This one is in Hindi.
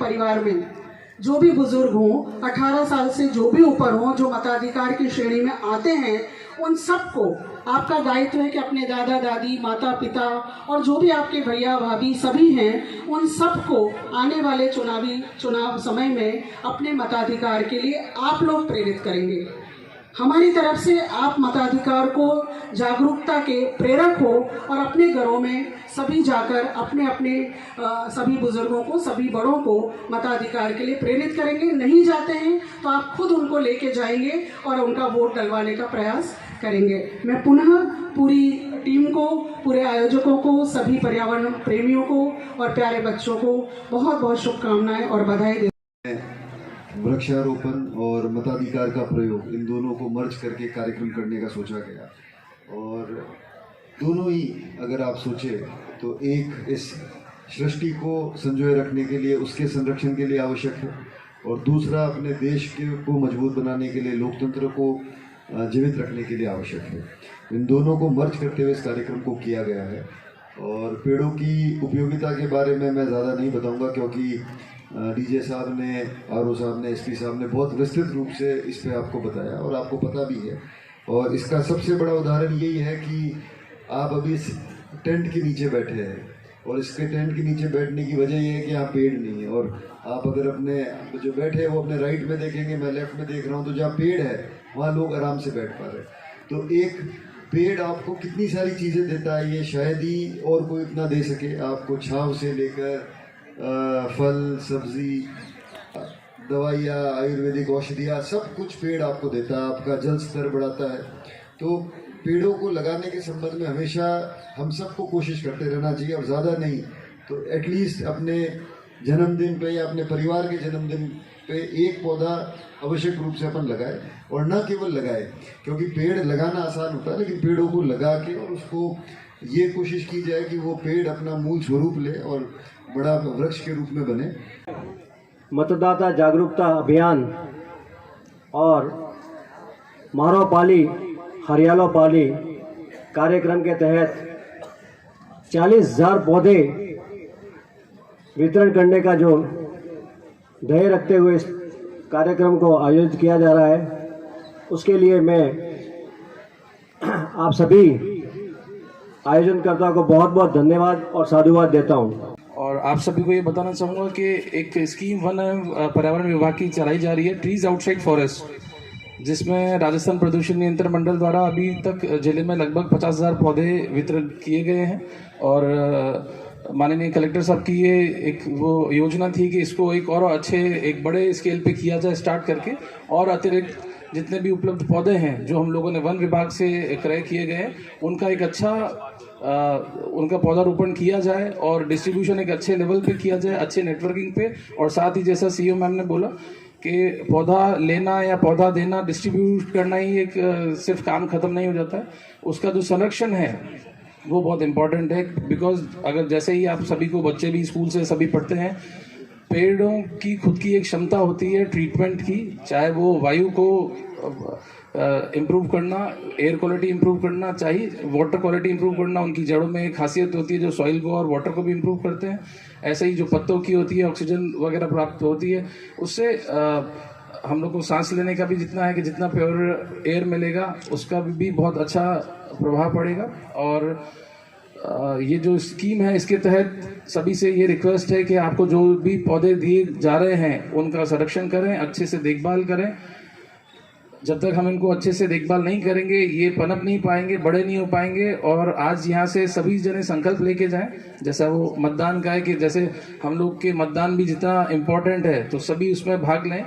परिवार में जो भी बुजुर्ग हों, 18 साल से जो भी ऊपर हों, जो मताधिकार की श्रेणी में आते हैं, उन सबको आपका दायित्व है कि अपने दादा दादी, माता पिता और जो भी आपके भैया भाभी सभी हैं, उन सबको आने वाले चुनाव समय में अपने मताधिकार के लिए आप लोग प्रेरित करेंगे। हमारी तरफ से आप मताधिकार को जागरूकता के प्रेरक हो और अपने घरों में सभी जाकर अपने अपने सभी बुजुर्गों को, सभी बड़ों को मताधिकार के लिए प्रेरित करेंगे। नहीं जाते हैं तो आप खुद उनको लेके जाएंगे और उनका वोट डलवाने का प्रयास करेंगे। मैं पुनः पूरी टीम को, पूरे आयोजकों को, सभी पर्यावरण प्रेमियों को और प्यारे बच्चों को बहुत बहुत शुभकामनाएं और बधाई देता हूं। वृक्षारोपण और मताधिकार का प्रयोग, इन दोनों को मर्ज करके कार्यक्रम करने का सोचा गया। और दोनों ही अगर आप सोचें तो एक इस सृष्टि को संजोए रखने के लिए, उसके संरक्षण के लिए आवश्यक है, और दूसरा अपने देश को मजबूत बनाने के लिए, लोकतंत्र को जीवित रखने के लिए आवश्यक है। इन दोनों को मर्ज करते हुए इस कार्यक्रम को किया गया है। और पेड़ों की उपयोगिता के बारे में मैं ज़्यादा नहीं बताऊंगा, क्योंकि डीजे साहब ने, आरओ साहब ने, एसपी साहब ने बहुत विस्तृत रूप से इस पे आपको बताया और आपको पता भी है। और इसका सबसे बड़ा उदाहरण यही है कि आप अभी इस टेंट के नीचे बैठे हैं, और इसके टेंट के नीचे बैठने की वजह यह है कि यहाँ पेड़ नहीं है। और आप अगर अपने जो बैठे हैं वो अपने राइट में देखेंगे, मैं लेफ्ट में देख रहा हूँ, तो जहाँ पेड़ है वहाँ लोग आराम से बैठ पा रहे हैं। तो एक पेड़ आपको कितनी सारी चीज़ें देता है, ये शायद ही और कोई इतना दे सके। आपको छाँव से लेकर फल, सब्जी, दवाइयाँ, आयुर्वेदिक औषधियाँ, सब कुछ पेड़ आपको देता है। आपका जल स्तर बढ़ाता है। तो पेड़ों को लगाने के संबंध में हमेशा हम सबको कोशिश करते रहना चाहिए, और ज़्यादा नहीं तो एटलीस्ट अपने जन्मदिन पे या अपने परिवार के जन्मदिन पे एक पौधा आवश्यक रूप से अपन लगाए। और न केवल लगाए, क्योंकि पेड़ लगाना आसान होता है, लेकिन पेड़ों को लगा के और उसको ये कोशिश की जाए कि वो पेड़ अपना मूल स्वरूप ले और बड़ा वृक्ष के रूप में बने। मतदाता जागरूकता अभियान और मारो पाली हरियालो पाली कार्यक्रम के तहत 40,000 पौधे वितरण करने का जो ध्येय रखते हुए इस कार्यक्रम को आयोजित किया जा रहा है, उसके लिए मैं आप सभी आयोजनकर्ताओं को बहुत बहुत धन्यवाद और साधुवाद देता हूं। और आप सभी को ये बताना चाहूँगा कि एक स्कीम वन पर्यावरण विभाग की चलाई जा रही है, ट्रीज आउटसाइड फॉरेस्ट, जिसमें राजस्थान प्रदूषण नियंत्रण मंडल द्वारा अभी तक जिले में लगभग 50,000 पौधे वितरण किए गए हैं। और माननीय कलेक्टर साहब की ये एक वो योजना थी कि इसको एक और अच्छे, एक बड़े स्केल पे किया जाए स्टार्ट करके, और अतिरिक्त जितने भी उपलब्ध पौधे हैं जो हम लोगों ने वन विभाग से क्रय किए गए हैं, उनका एक अच्छा उनका पौधारोपण किया जाए और डिस्ट्रीब्यूशन एक अच्छे लेवल पे किया जाए, अच्छे नेटवर्किंग पे। और साथ ही जैसा सीईओ मैम ने बोला कि पौधा लेना या पौधा देना, डिस्ट्रीब्यूट करना ही एक सिर्फ काम खत्म नहीं हो जाता है, उसका जो संरक्षण है वो बहुत इम्पोर्टेंट है। बिकॉज अगर जैसे ही आप सभी को, बच्चे भी स्कूल से सभी पढ़ते हैं, पेड़ों की खुद की एक क्षमता होती है ट्रीटमेंट की, चाहे वो वायु को इम्प्रूव करना, एयर क्वालिटी इम्प्रूव करना, चाहिए वाटर क्वालिटी इम्प्रूव करना। उनकी जड़ों में एक खासियत होती है जो सॉइल को और वाटर को भी इम्प्रूव करते हैं। ऐसे ही जो पत्तों की होती है, ऑक्सीजन वगैरह प्राप्त होती है, उससे हम लोग को सांस लेने का भी जितना है कि जितना प्योर एयर मिलेगा उसका भी बहुत अच्छा प्रभाव पड़ेगा। और ये जो स्कीम है, इसके तहत सभी से ये रिक्वेस्ट है कि आपको जो भी पौधे दिए जा रहे हैं उनका संरक्षण करें, अच्छे से देखभाल करें। जब तक हम इनको अच्छे से देखभाल नहीं करेंगे, ये पनप नहीं पाएंगे, बड़े नहीं हो पाएंगे। और आज यहाँ से सभी जने संकल्प लेके जाएं, जैसा वो मतदान का है कि जैसे हम लोग के मतदान भी जितना इम्पोर्टेंट है, तो सभी उसमें भाग लें।